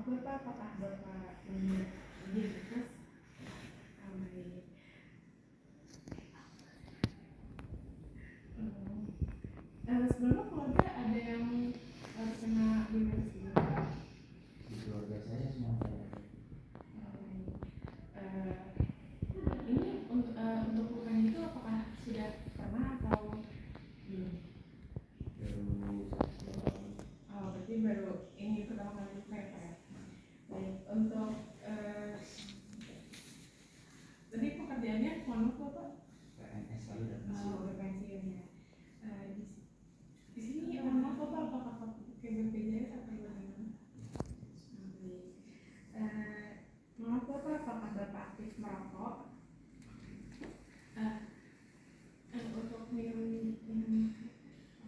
Bapak, apakah Bapak identitas? Baik. Sebelumnya keluarga ada yang kena demensi? Di keluarga saya semua saya. Ini untuk lukanya itu apakah sudah pernah atau belum? Berarti baru ini pertama kali luka ya Pak ya? Baik, untuk tadi pekerjaannya mohon maaf Pak? PNS lalu dan Udah pensiun ya. Di sini mohon maaf Bapak, apakah pakai BPJS atau bagaimana? Maaf Bapak, apakah Bapak aktif merokok? Untuk minum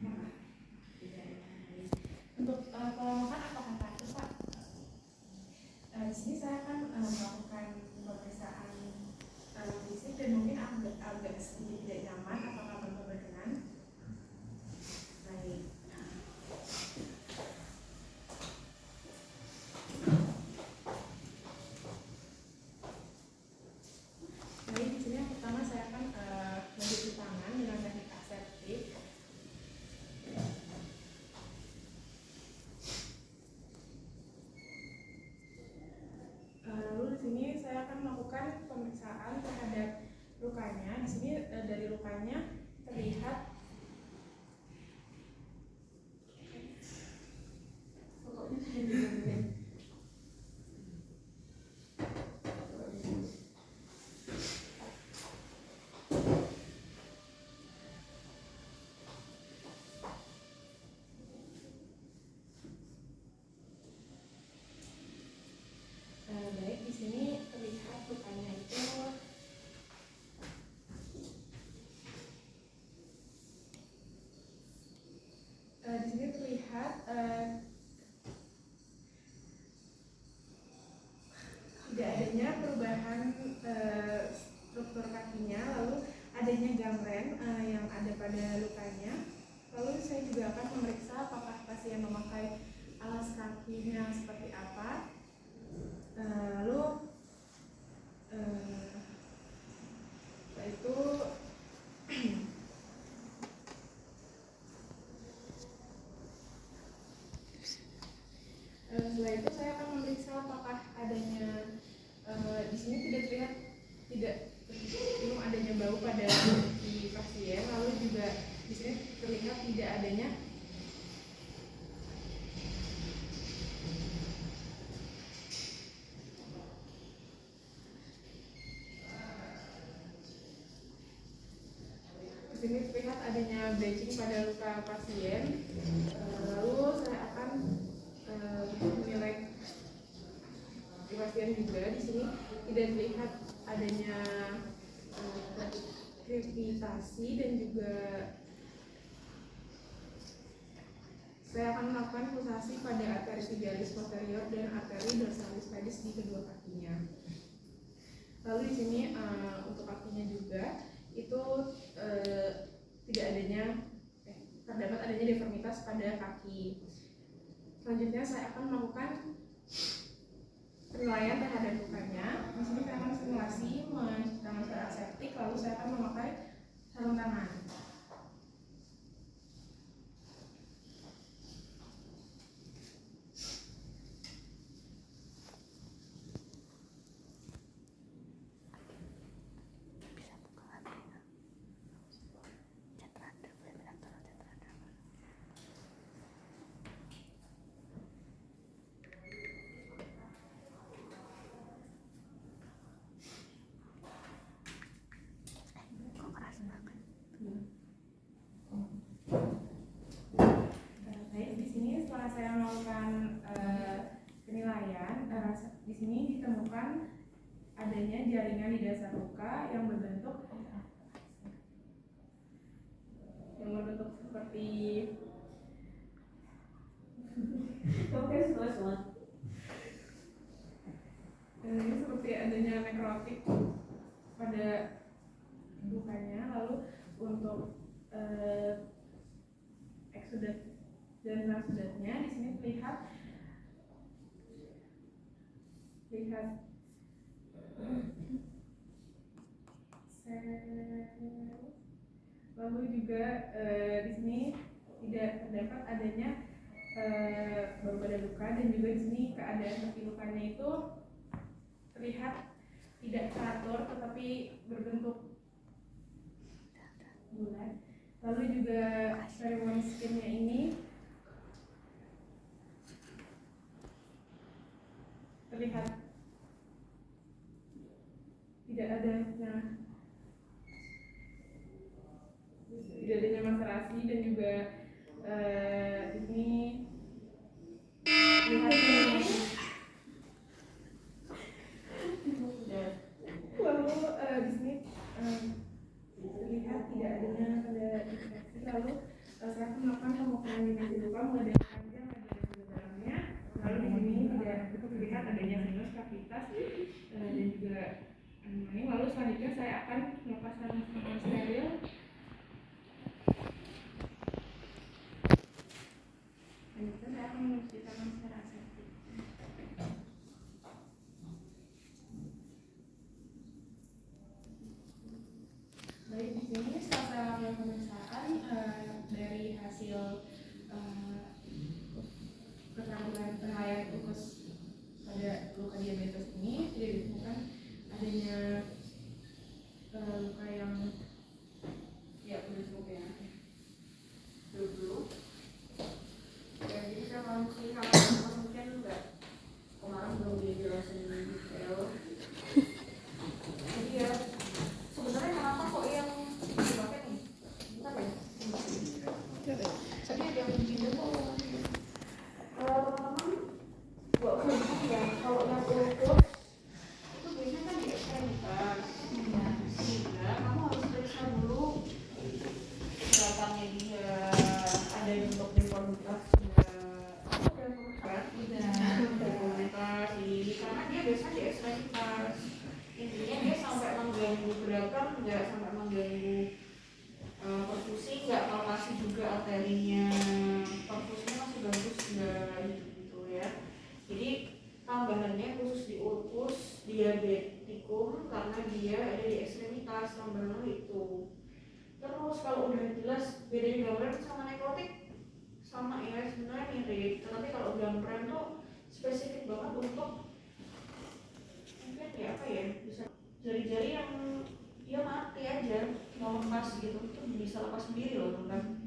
apa? Tidak ya. Untuk kalau makan apakah teratur Pak? Di sini saya akan melakukan pemeriksaan fisik dan mungkin agak sedikit tidak nyaman. Apakah Bapak berkenan? Baik. Baik, di sini yang pertama saya akan mencuci tangan dengan teknik aseptik. Lalu di sini saya akan melakukan pemeriksaan terhadap lukanya. Di sini dari lukanya terlihat baik, di sini terlihat lukanya itu di sini terlihat tidak adanya perubahan struktur kakinya, lalu adanya gangren yang ada pada lukanya. Lalu saya juga akan memeriksa apakah pasien memakai alas kakinya seperti apa. Lalu setelah itu saya akan memeriksa apakah adanya di sini tidak terlihat belum adanya bau pada di pasien. Lalu juga di sini terlihat tidak adanya bleaching pada luka pasien. Lalu saya akan menilai di pasien juga. Di sini tidak terlihat adanya krepitasi dan juga saya akan melakukan pulsasi pada arteri tibialis posterior dan arteri dorsalis pedis di kedua kakinya. Lalu di sini untuk kakinya juga itu tidak adanya terdapat adanya deformitas pada kaki. Selanjutnya saya akan melakukan penilaian terhadap lukanya. Di sini saya akan simulasi menggunakan secara aseptik, lalu saya akan memakai sarung tangan. Baik, di sini setelah saya melakukan penilaian, di sini ditemukan adanya jaringan di dasar luka yang berbentuk seperti ini seperti adanya nekrotik pada lukanya. Lalu untuk eksudat dan transudatnya di sini terlihat lihat lalu juga di sini tidak terdapat adanya bau pada luka, dan juga di sini keadaan tepi lukanya itu terlihat tidak teratur tetapi berbentuk bulat. Lalu juga periwang skinnya ini terlihat tidak adanya maserasi, dan juga di sini lihat ini. Lalu di sini terlihat tidak adanya pada infeksi. Lalu saya akan melakukan pemotongan dimensi luka mulai dari panjang dan dalamnya. Lalu di sini tidak terlihat adanya sinus, kavitas, dan juga maning. Lalu selanjutnya saya akan melepaskan tangan steril. Selanjutnya saya akan mencuci tangan secara aseptik. Baik, di sini setelah pemeriksaan dari hasil keterampilan penilaian ukus pada luka diabetes ini tidak ditemukan adanya luka yang udah cukup ya. Dulu. Ya, jadi saya mau sih kalau mungkin enggak kemarin belum dijelasin detail. Jadi ya sebenarnya kenapa kok yang dipakai nih? Bentar ya. Tapi ada yang begini kok. Teman-teman gak usah bingung ya, kalau yang ukus itu biasanya kan di ekstremitas. Sehingga kamu harus periksa dulu gerakannya dia, ada bentuk deformitas karena dia biasanya di ekstremitas. Intinya dia sampai mengganggu gerakan, nggak sampai mengganggu perfusi, nggak palpasi juga arterinya, perfusinya masih bagus, nggak gitu ya. Jadi tambahannya khusus di urkus diabetikum karena dia ada di ekstremitas, tambahan itu. Terus kalau udah jelas bedanya gangren sama nekrotik sama ya sebenarnya mirip, tapi kalau gangren tuh spesifik banget untuk mungkin ya apa ya, bisa jari-jari yang dia mati aja mau lepas gitu, itu bisa lepas sendiri loh kan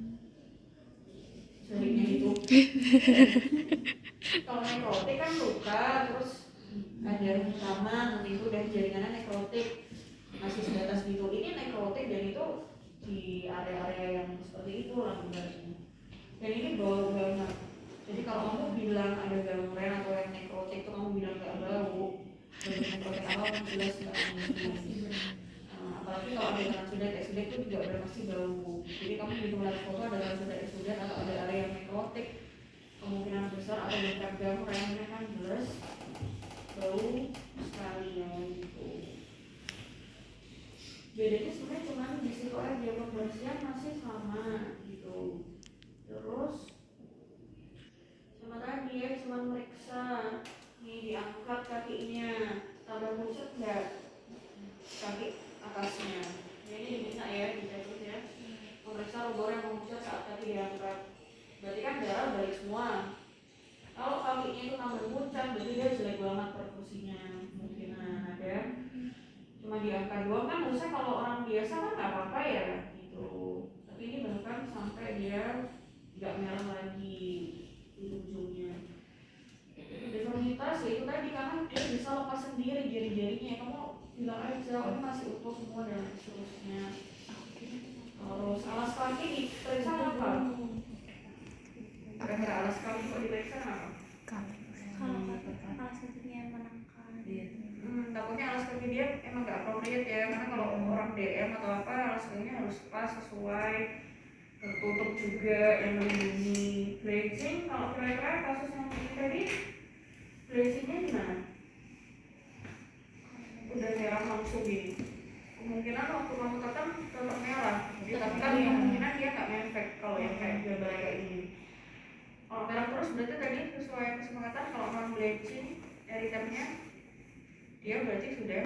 jarinya itu. Kalau nekrotik kan luka terus ada rekaman itu udah jaringannya nekrotik masih sebatas gitu. Ini nekrotik dan itu di area-area yang seperti itu langgarnya. Dan ini bau banget. Jadi kalau kamu bilang ada gangren atau yang nekrotik itu kamu bilang gak bau, nekrotik apa pun jelas gak mungkin. Apalagi kalau ada transfudan eksudat itu juga udah pasti bau. Jadi kamu bisa melihat foto ada transfudan eksudat atau ada area yang nekrotik, kemungkinan besar atau dekat gangrennya kan jelas bau sekali ya gitu. Bedanya sebenarnya cuma di situ aja, pembersihan masih sama gitu. Terus sama tadi ya cuma meriksa nih, diangkat kakinya tambah pusat enggak kaki atasnya. Jadi diminta ya dicatat ya, memeriksa rubor yang memuncak saat kaki diangkat. Berarti kan darah balik semua. Kalau kakinya itu tambah puncak berarti dia jelek banget perfusinya, kemungkinan ada. Cuma diangkat doang kan harusnya kalau orang biasa kan nggak apa-apa ya gitu. Tapi ini bahkan sampai dia nggak merah lagi di ujungnya. Deformitas ya itu tadi karena dia bisa lepas sendiri jari-jarinya. Kamu bilang aja ini masih utuh semua dan seterusnya. Terus alas kaki diperiksa apa? Kira-kira alas kaki kok diperiksa apa? Kalau alas kakinya menangkal. Takutnya alas kaki dia emang nggak appropriate ya, karena kalau orang DM atau apa alas kakinya harus pas sesuai, tertutup juga yang melindungi. Bridging kalau kira-kira kasus yang ini tadi bridgingnya gimana? Udah merah langsung gini, kemungkinan waktu kamu tekan tetap merah, tapi kan kemungkinan dia nggak ngefek kalau yang kayak gambar kayak ini. Kalau merah terus berarti tadi sesuai kesepakatan kalau non bleaching eritemnya dia berarti sudah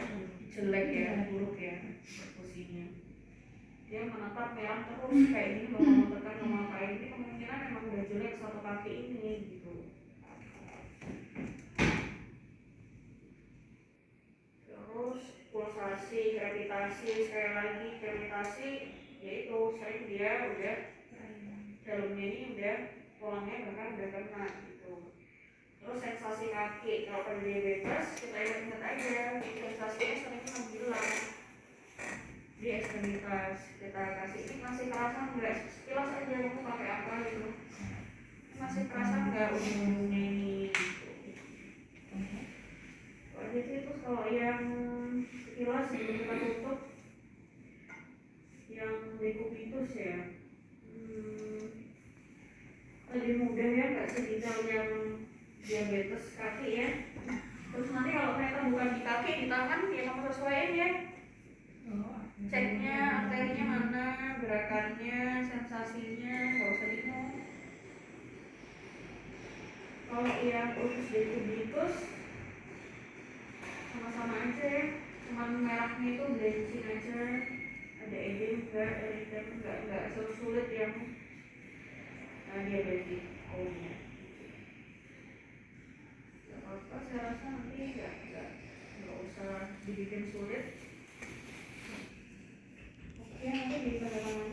jelek ya, buruk ya perfusinya. Dia menetap merah terus kayak gini, mau tekan mau kayak ini, kemungkinan memang udah jelek satu kaki ini gitu. Terus pulsasi, gravitasi, sekali lagi gravitasi, yaitu sering dia udah dalamnya ini udah tulangnya bahkan udah kena gitu. Terus sensasi kaki, kalau pada diabetes kita ingat aja, sensasinya sering menghilang di ekstremitas. Kita kasih ini masih kerasa nggak, sekilas aja kamu pakai apa gitu, masih kerasa nggak ujung-ujungnya ini gitu. Kalau gitu itu kalau yang sekilas sebelum kita tutup yang dekubitus ya, lebih mudah ya, nggak sedetail yang diabetes kaki ya. Terus nanti kalau ternyata bukan di kaki, di tangan, ya kamu sesuaiin ya, ceknya arterinya mana, gerakannya, sensasinya, nggak usah bingung. Kalau yang usus dekubitus sama-sama aja ya, cuman merahnya itu bensin aja, ada edem enggak sulit yang diabetes awalnya. Gak apa-apa, saya rasa nanti nggak usah dibikin sulit. Oke, nanti di tanda tangan